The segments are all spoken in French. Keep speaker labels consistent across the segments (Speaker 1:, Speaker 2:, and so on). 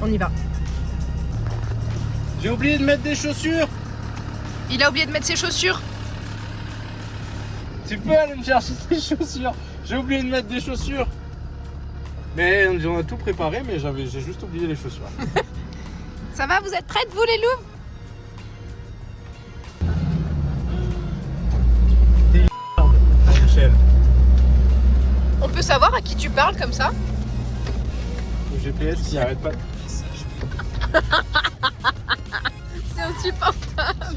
Speaker 1: On y va.
Speaker 2: J'ai oublié de mettre des chaussures.
Speaker 1: Il a oublié de mettre ses chaussures.
Speaker 2: Tu peux aller me chercher des chaussures. J'ai oublié de mettre des chaussures. Mais on a tout préparé, mais j'ai juste oublié les chaussures.
Speaker 1: Ça va, vous êtes prêtes, vous les loups?
Speaker 2: Michel.
Speaker 1: On peut savoir à qui tu parles comme ça?
Speaker 2: Le GPS qui arrête pas.
Speaker 1: C'est insupportable.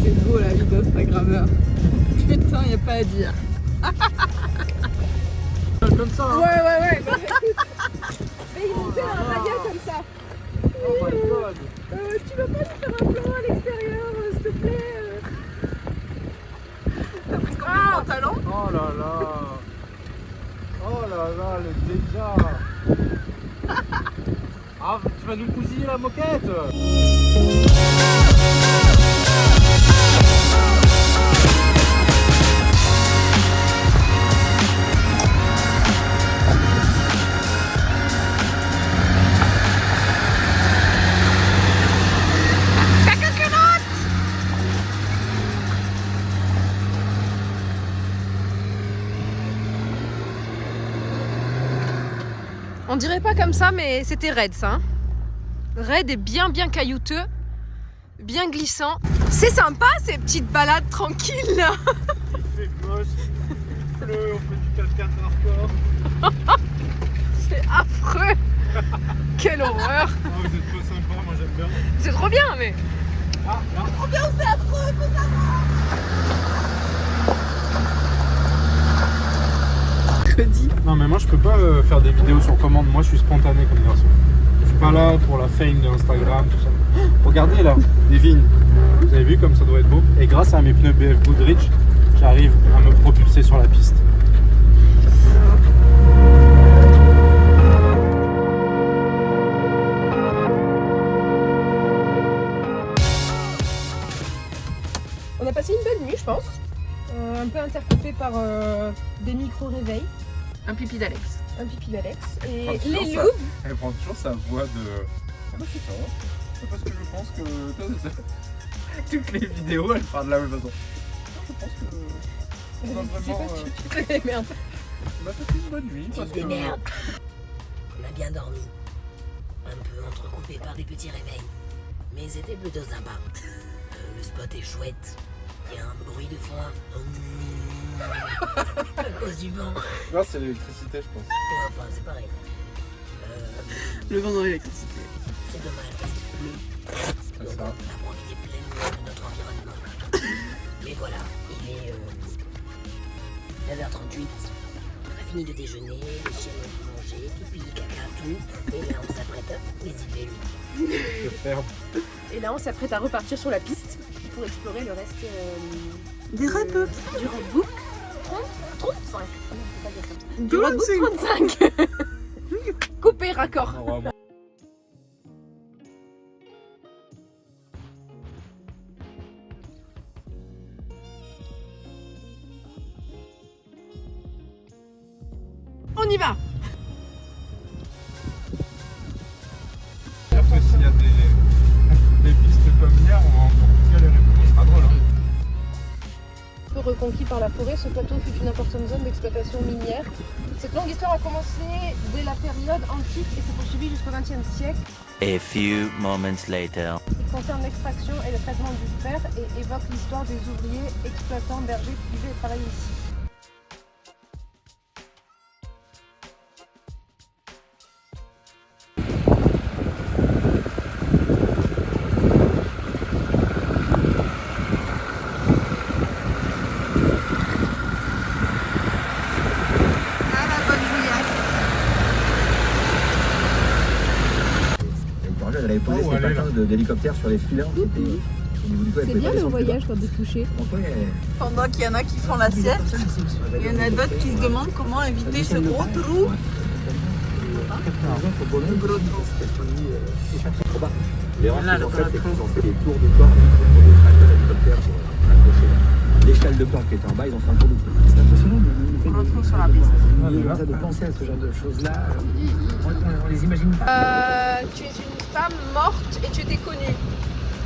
Speaker 1: C'est beau la vie d'Instagrammeur. Putain, y a pas à dire.
Speaker 2: Comme ça. Hein.
Speaker 1: Ouais. Mais il montait dans la baguette comme ça.
Speaker 2: Oh my god.
Speaker 1: Tu vas pas nous faire un plan à l'extérieur, s'il te plaît? T'as pris combien de pantalons?
Speaker 2: Oh là là. Oh là là, le déjà. Ah, tu vas nous cousiller la moquette.
Speaker 1: On dirait pas comme ça, mais c'était raide ça. Hein. Raide et bien caillouteux, bien glissant. C'est sympa ces petites balades tranquilles là.
Speaker 2: Il fait moche, il pleut, on fait du 4x4 hardcore.
Speaker 1: C'est affreux. Quelle horreur.
Speaker 2: Oh, vous êtes pas sympa, moi j'aime bien.
Speaker 1: C'est trop bien mais...
Speaker 2: Ah, là.
Speaker 1: Trop bien, c'est affreux, faut savoir.
Speaker 2: Non mais moi je peux pas faire des vidéos sur commande, moi je suis spontané comme garçon. Je suis pas là pour la fame de Instagram, tout ça. Regardez là, les vignes. Vous avez vu comme ça doit être beau. Et grâce à mes pneus BF Goodrich, j'arrive à me propulser sur la piste.
Speaker 1: On a passé une belle nuit je pense. Un peu intercoupé par des micro-réveils. Un pipi d'Alex. Un pipi d'Alex. Et les loups.
Speaker 2: Elle prend toujours sa voix de... Comment tu sens? C'est parce que je pense que... Toutes les vidéos, elle parle de la même façon. Je pense que... On a vraiment...
Speaker 1: Merde.
Speaker 2: On a passé une bonne nuit parce que...
Speaker 3: Merde. On a bien dormi. Un peu entrecoupé par des petits réveils. Mais c'était plutôt sympa. Le spot est chouette. Il y a un bruit de fond. À cause du vent.
Speaker 2: Non, c'est l'électricité, je pense.
Speaker 3: Ouais, enfin, c'est pareil.
Speaker 1: Le vent dans l'électricité.
Speaker 3: C'est dommage parce qu'il pleut. Donc,
Speaker 2: ça.
Speaker 3: on a profité pleinement de notre environnement. Mais voilà, il est 9h38. On a fini de déjeuner, les chiens ont mangé, pipi, caca, tout. Et là, on s'apprête à visiter lui.
Speaker 2: Je ferme.
Speaker 1: Et là on s'apprête à repartir sur la piste pour explorer le reste
Speaker 4: Des Redbook.
Speaker 1: du Redbook 35. On peut pas dire comme ça. Du Redbook 35. Coupé raccord.
Speaker 2: Non, vraiment.
Speaker 1: On y va.
Speaker 2: Après, s'il y a des pistes comme hier, on va encore plus galérer. Ce sera drôle, hein.
Speaker 1: Peu reconquis par la forêt, ce plateau fut une importante zone d'exploitation minière. Cette longue histoire a commencé dès la période antique et s'est poursuivie jusqu'au XXe siècle.
Speaker 5: A few moments later.
Speaker 1: Il concerne l'extraction et le traitement du fer et évoque l'histoire des ouvriers, exploitants, bergers qui vivaient et travaillaient ici.
Speaker 6: Elle avait posé ses patins d'hélicoptère sur les filets.
Speaker 1: C'est bien le voyage quand t'es touché.
Speaker 4: Pendant qu'il y en a qui font la sieste, il y en a d'autres qui se demandent comment éviter ce gros trou.
Speaker 6: Les rangs qu'ils ont fait, c'est qu'ils ont fait des tours de corde pour des tracteurs d'hélicoptère pour accrocher l'échelle de corde qui était en bas, ils ont fait un tour de corde. C'est impressionnant.
Speaker 4: Rentrons sur la piste.
Speaker 7: De penser à ce genre de choses-là, on les imagine pas.
Speaker 1: Tu es une femme morte et tu étais connue.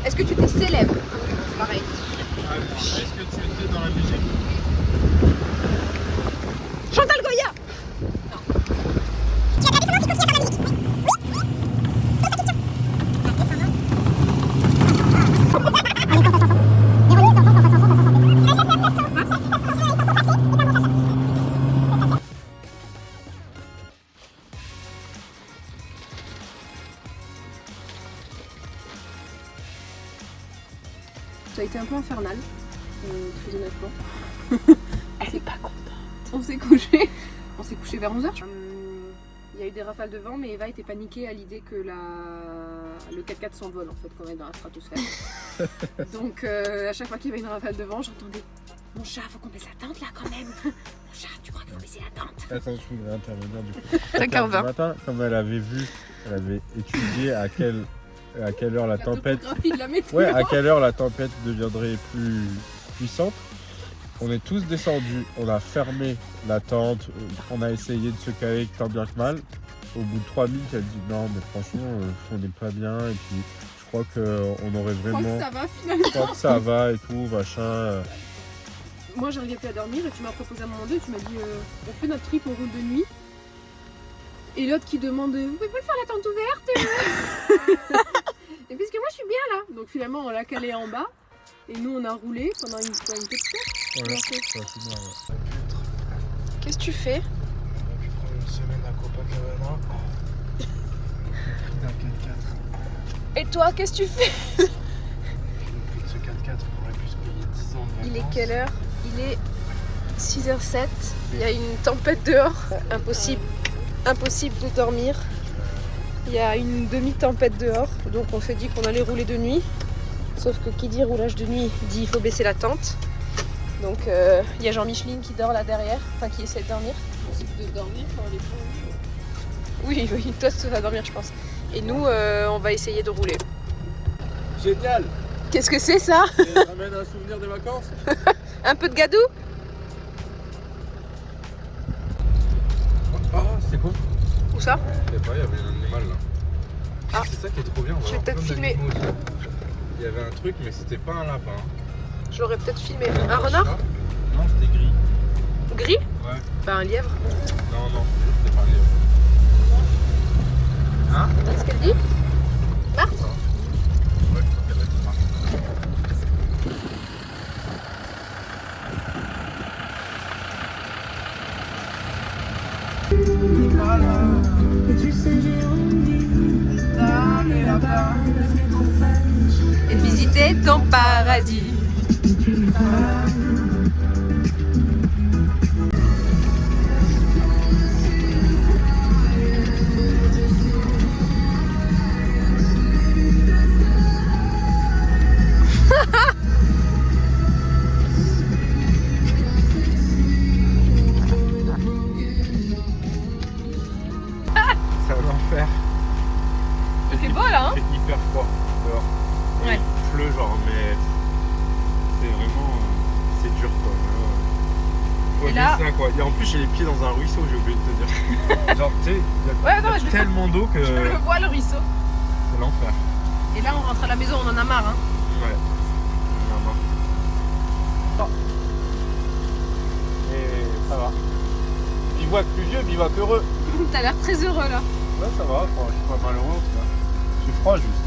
Speaker 1: Est-ce que tu étais célèbre? Pareil.
Speaker 2: Est-ce que tu étais dans la musique?
Speaker 1: Chantal Goya. Ça a été un peu infernal, très honnêtement. Elle est pas contente. On s'est couché vers 11h. Il y a eu des rafales de vent, mais Eva était paniquée à l'idée que le 4x4 s'envole en fait quand on est dans la stratosphère. Donc à chaque fois qu'il y avait une rafale de vent, j'entendais mon chat, faut qu'on baisse la tente là quand même. Mon chat, tu crois qu'il faut baisser la tente?
Speaker 8: Attends, je voudrais intervenir du coup.
Speaker 1: 5h20.
Speaker 8: Ce matin, comme elle avait étudié à quelle heure la tempête.
Speaker 1: topographie de la météo.
Speaker 8: Ouais, à quelle heure la tempête deviendrait plus puissante. On est tous descendus, on a fermé la tente, on a essayé de se caler tant bien que mal. Au bout de 3 minutes, elle dit non, mais franchement, on n'est pas bien. Et puis, je crois qu'on aurait vraiment.
Speaker 1: Je crois que ça va finalement.
Speaker 8: Je crois que ça va et tout, machin.
Speaker 1: Moi, j'arrivais plus à dormir et tu m'as proposé à un moment donné, tu m'as dit on fait notre trip, on roule de nuit. Et l'autre qui demande vous pouvez pas faire la tente ouverte Et puisque moi je suis bien là. Donc finalement, on l'a calé en bas. Et nous, on a roulé pendant une petite heure.
Speaker 8: Voilà, ça, c'est bien, ouais.
Speaker 1: Qu'est-ce que tu fais?
Speaker 2: On a pu prendre une semaine à Copacabana. D'un 4x4.
Speaker 1: Et toi, qu'est-ce que tu fais?
Speaker 2: Le prix de ce 4x4, on aurait pu se payer 10 ans de vacances.
Speaker 1: Il est quelle heure? Il est 6h07. Il y a une tempête dehors. Impossible de dormir. Il y a une demi-tempête dehors. Donc on s'est dit qu'on allait rouler de nuit. Sauf que qui dit roulage de nuit dit il faut baisser la tente. Donc il y a Jean-Micheline qui dort là derrière. Enfin qui essaie de dormir.
Speaker 4: De dormir quand on est pas.
Speaker 1: Oui, toi tu vas dormir je pense. Et nous on va essayer de rouler.
Speaker 2: Génial!
Speaker 1: Qu'est-ce que c'est ça?
Speaker 2: Ça ramène un souvenir des vacances.
Speaker 1: Un peu de gadou?
Speaker 2: Ah, c'est quoi?
Speaker 1: Où ça?
Speaker 2: Je sais pas, il y avait un animal là.
Speaker 1: Ah.
Speaker 2: C'est ça qui est trop bien. on va
Speaker 1: Je vais
Speaker 2: avoir
Speaker 1: peut-être
Speaker 2: plein
Speaker 1: filmer.
Speaker 2: d'animaux aussi. Il y avait un truc, mais c'était pas un lapin.
Speaker 1: Je l'aurais peut-être filmé. Un renard?
Speaker 2: Non, c'était gris.
Speaker 1: Gris?
Speaker 2: Ouais.
Speaker 1: Pas un lièvre.
Speaker 2: Non, c'était pas un lièvre. Hein?
Speaker 1: Qu'est-ce qu'elle dit? Marthe?
Speaker 2: Ouais, je crois qu'elle a dit Marthe.
Speaker 1: Et de visiter ton paradis.
Speaker 2: C'est un enfer.
Speaker 1: Il fait beau là, hein?
Speaker 2: Il fait hyper froid dehors.
Speaker 1: Ouais.
Speaker 2: Il pleut genre, mais c'est vraiment c'est dur quoi. Faut
Speaker 1: Et
Speaker 2: aimer
Speaker 1: là-
Speaker 2: ça quoi. Et en plus j'ai les pieds dans un ruisseau, j'ai oublié de te dire. Genre tu sais,
Speaker 1: Ouais, non,
Speaker 2: il y
Speaker 1: je
Speaker 2: a tellement d'eau que
Speaker 1: Je le
Speaker 2: c'est
Speaker 1: vois le ruisseau.
Speaker 2: l'enfer.
Speaker 1: Et là on rentre à la maison, on en a marre, hein?
Speaker 2: Ouais. On en a marre. Et ça va. Bivouac pluvieux, bivouac heureux.
Speaker 1: T'as l'air très heureux là.
Speaker 2: Ouais ça va, je suis pas malheureux en tout cas. J'ai froid juste.